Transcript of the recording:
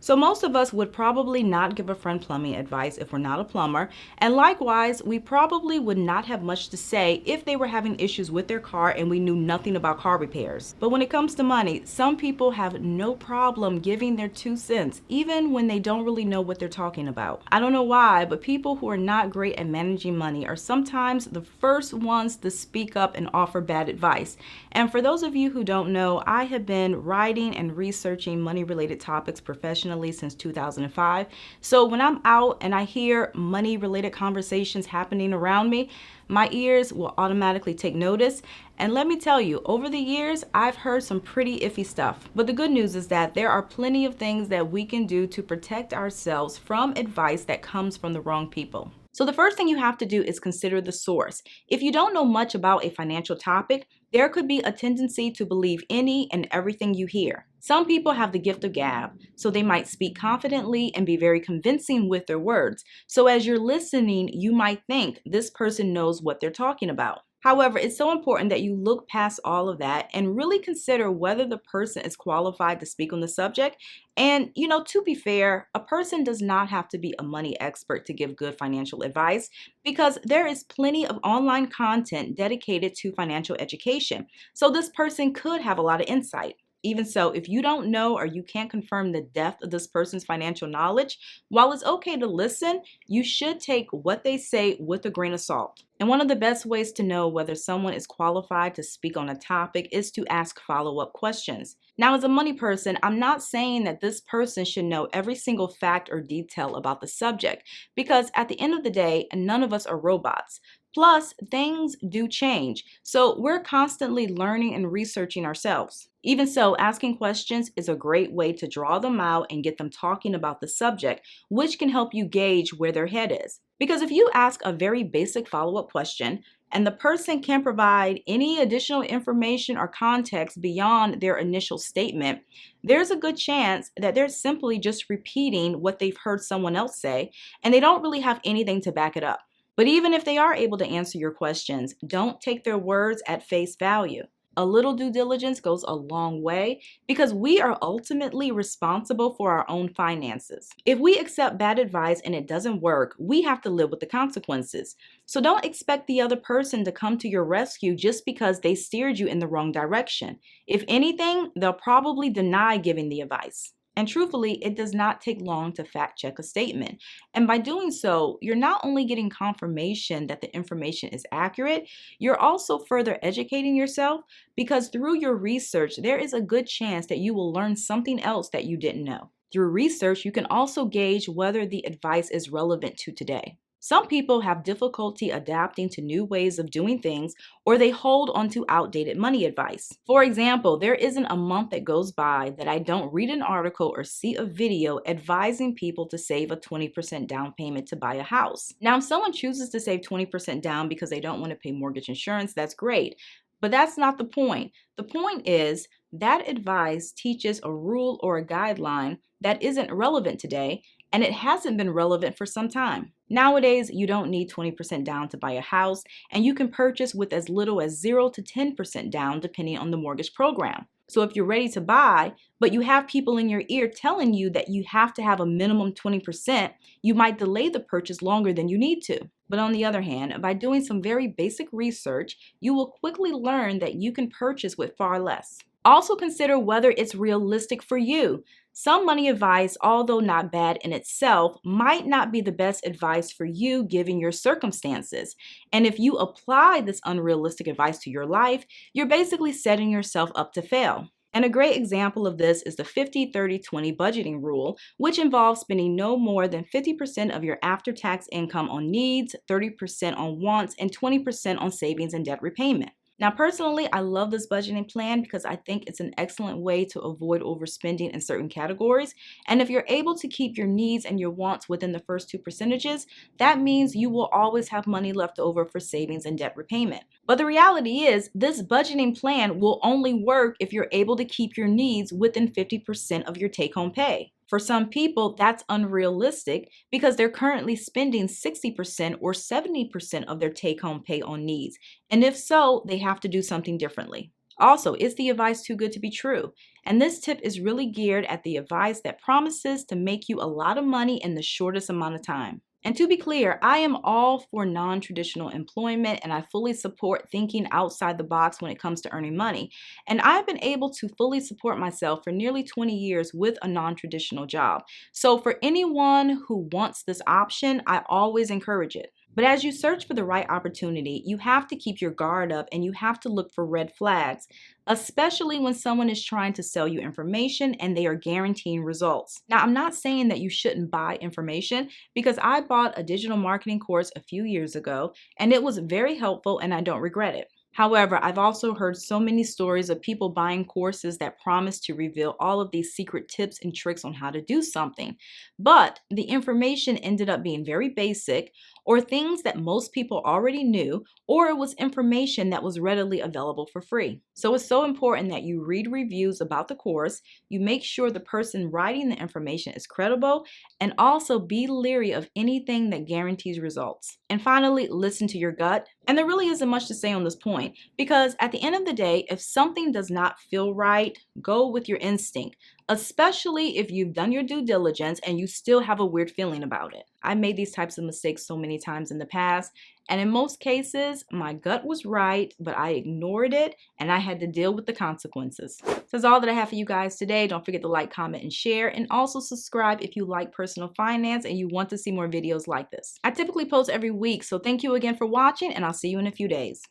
So most of us would probably not give a friend plumbing advice if we're not a plumber, and likewise, we probably would not have much to say if they were having issues with their car and we knew nothing about car repairs. But when it comes to money, some people have no problem giving their 2 cents, even when they don't really know what they're talking about. I don't know why, but people who are not great at managing money are sometimes the first ones to speak up and offer bad advice. And for those of you who don't know, I have been writing and researching money-related topics professionally since 2005. So when I'm out and I hear money-related conversations happening around me, my ears will automatically take notice. And let me tell you, over the years, I've heard some pretty iffy stuff. But the good news is that there are plenty of things that we can do to protect ourselves from advice that comes from the wrong people. So the first thing you have to do is consider the source. If you don't know much about a financial topic, there could be a tendency to believe any and everything you hear. Some people have the gift of gab, so they might speak confidently and be very convincing with their words. So as you're listening, you might think this person knows what they're talking about. However, it's so important that you look past all of that and really consider whether the person is qualified to speak on the subject. And, to be fair, a person does not have to be a money expert to give good financial advice because there is plenty of online content dedicated to financial education. So this person could have a lot of insight. Even so, if you don't know or you can't confirm the depth of this person's financial knowledge, while it's okay to listen, you should take what they say with a grain of salt. And one of the best ways to know whether someone is qualified to speak on a topic is to ask follow-up questions. Now, as a money person, I'm not saying that this person should know every single fact or detail about the subject, because at the end of the day, none of us are robots. Plus, things do change, so we're constantly learning and researching ourselves. Even so, asking questions is a great way to draw them out and get them talking about the subject, which can help you gauge where their head is. Because if you ask a very basic follow-up question, and the person can't provide any additional information or context beyond their initial statement, there's a good chance that they're simply just repeating what they've heard someone else say, and they don't really have anything to back it up. But even if they are able to answer your questions, don't take their words at face value. A little due diligence goes a long way because we are ultimately responsible for our own finances. If we accept bad advice and it doesn't work, we have to live with the consequences. So don't expect the other person to come to your rescue just because they steered you in the wrong direction. If anything, they'll probably deny giving the advice. And truthfully, it does not take long to fact check a statement. And by doing so, you're not only getting confirmation that the information is accurate, you're also further educating yourself because through your research, there is a good chance that you will learn something else that you didn't know. Through research, you can also gauge whether the advice is relevant to today. Some people have difficulty adapting to new ways of doing things, or they hold onto outdated money advice. For example, there isn't a month that goes by that I don't read an article or see a video advising people to save a 20% down payment to buy a house. Now, if someone chooses to save 20% down because they don't want to pay mortgage insurance, that's great. But that's not the point. The point is that advice teaches a rule or a guideline that isn't relevant today, and it hasn't been relevant for some time. Nowadays, you don't need 20% down to buy a house, and you can purchase with as little as 0 to 10% down depending on the mortgage program. So if you're ready to buy, but you have people in your ear telling you that you have to have a minimum 20%, you might delay the purchase longer than you need to. But on the other hand, by doing some very basic research, you will quickly learn that you can purchase with far less. Also consider whether it's realistic for you. Some money advice, although not bad in itself, might not be the best advice for you given your circumstances. And if you apply this unrealistic advice to your life, you're basically setting yourself up to fail. And a great example of this is the 50-30-20 budgeting rule, which involves spending no more than 50% of your after-tax income on needs, 30% on wants, and 20% on savings and debt repayment. Now, personally, I love this budgeting plan because I think it's an excellent way to avoid overspending in certain categories. And if you're able to keep your needs and your wants within the first 2%, that means you will always have money left over for savings and debt repayment. But the reality is, this budgeting plan will only work if you're able to keep your needs within 50% of your take-home pay. For some people, that's unrealistic because they're currently spending 60% or 70% of their take-home pay on needs. And if so, they have to do something differently. Also, is the advice too good to be true? And this tip is really geared at the advice that promises to make you a lot of money in the shortest amount of time. And to be clear, I am all for non-traditional employment and I fully support thinking outside the box when it comes to earning money. And I've been able to fully support myself for nearly 20 years with a non-traditional job. So for anyone who wants this option, I always encourage it. But as you search for the right opportunity, you have to keep your guard up and you have to look for red flags, especially when someone is trying to sell you information and they are guaranteeing results. Now, I'm not saying that you shouldn't buy information because I bought a digital marketing course a few years ago and it was very helpful and I don't regret it. However, I've also heard so many stories of people buying courses that promise to reveal all of these secret tips and tricks on how to do something. But the information ended up being very basic, or things that most people already knew, or it was information that was readily available for free. So it's so important that you read reviews about the course, you make sure the person writing the information is credible, and also be leery of anything that guarantees results. And finally, listen to your gut. And there really isn't much to say on this point because at the end of the day, if something does not feel right, go with your instinct, especially if you've done your due diligence and you still have a weird feeling about it. I made these types of mistakes so many times in the past, and in most cases, my gut was right, but I ignored it and I had to deal with the consequences. So that's all that I have for you guys today. Don't forget to like, comment, and share, and also subscribe if you like personal finance and you want to see more videos like this. I typically post every week, so thank you again for watching, and I'll see you in a few days.